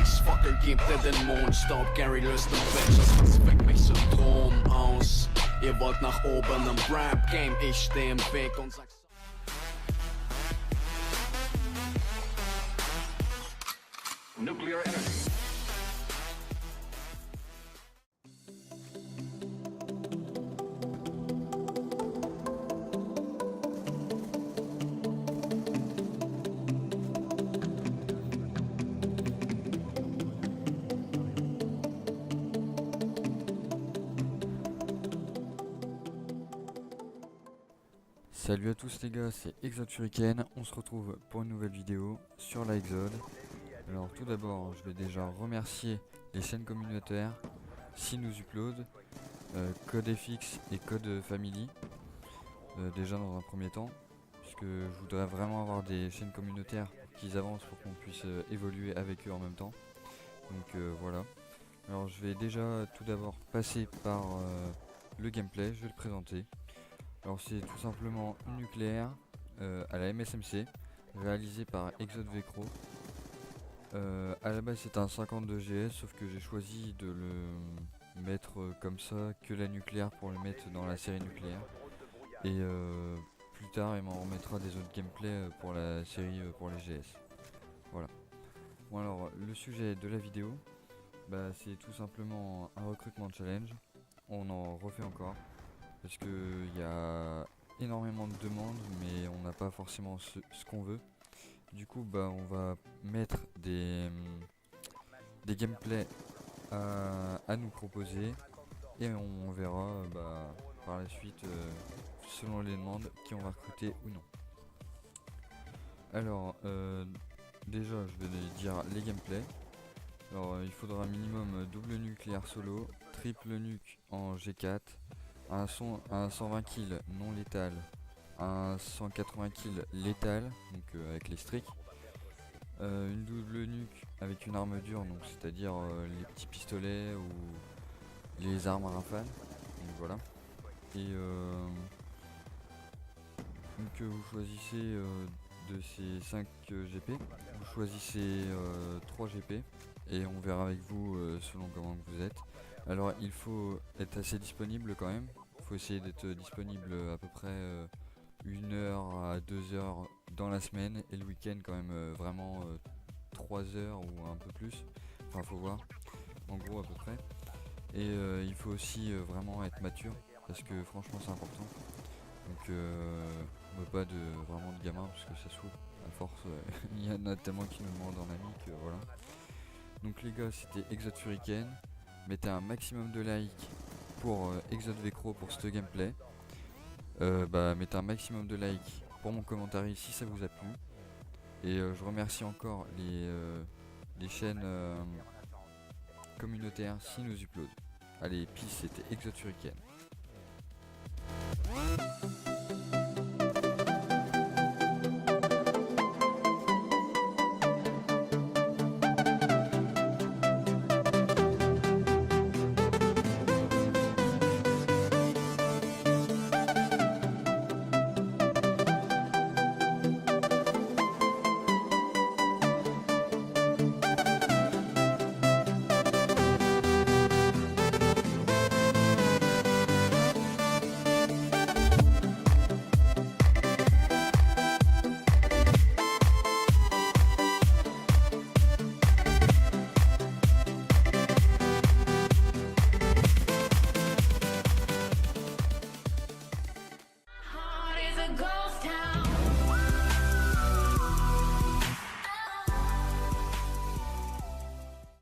Wachsfackel gibt den Mondstab, Gary löst den Fetch, das weckt mich Syndrom aus. Ihr wollt nach oben im Rap-Game, ich steh im Weg und sag's. Nuclear energy. Salut à tous les gars, c'est Exode Shuriken, on se retrouve pour une nouvelle vidéo sur la Exode. Alors tout d'abord, je vais déjà remercier les chaînes communautaires, Sinus Upload, CodeFX et Code Family, déjà dans un premier temps, puisque je voudrais vraiment avoir des chaînes communautaires qui avancent pour qu'on puisse évoluer avec eux en même temps. Donc voilà. Alors je vais déjà tout d'abord passer par le gameplay, je vais le présenter. Alors c'est tout simplement nucléaire à la MSMC, réalisé par Exode Vecro. À la base c'est un 52 GS, sauf que j'ai choisi de le mettre comme ça, que la nucléaire, pour le mettre dans la série nucléaire. Et plus tard il m'en remettra des autres gameplays pour la série pour les GS. Voilà. Bon alors le sujet de la vidéo, c'est tout simplement un recrutement challenge. On en refait encore. Parce que il y a énormément de demandes, mais on n'a pas forcément ce qu'on veut. Du coup on va mettre des gameplays à nous proposer, et on verra par la suite selon les demandes qui on va recruter ou non. Alors déjà je vais dire les gameplays. Alors il faudra un minimum double nucléaire solo, triple nuque en G4, un 120 kills non létal, un 180 kills létal, donc avec les streaks, une double nuque avec une arme dure, donc c'est-à-dire les petits pistolets ou les armes à rafale, donc voilà. Et donc vous choisissez de ces 5 GP, vous choisissez 3 GP, et on verra avec vous selon comment vous êtes. Alors il faut être assez disponible quand même, il faut essayer d'être disponible à peu près 1 heure à 2 heures dans la semaine, et le week-end quand même vraiment 3 heures ou un peu plus, enfin faut voir, en gros à peu près. Et il faut aussi vraiment être mature, parce que franchement c'est important. Donc on veut pas vraiment de gamins, parce que ça se fout à force, il y en a tellement qui nous demandent en ami que voilà. Donc les gars, c'était Exode Shuriken. Mettez un maximum de likes pour Exode Vecro pour ce gameplay. Mettez un maximum de likes pour mon commentaire si ça vous a plu. Et je remercie encore les chaînes communautaires Sinus Upload. Allez, peace, c'était Exode Shuriken.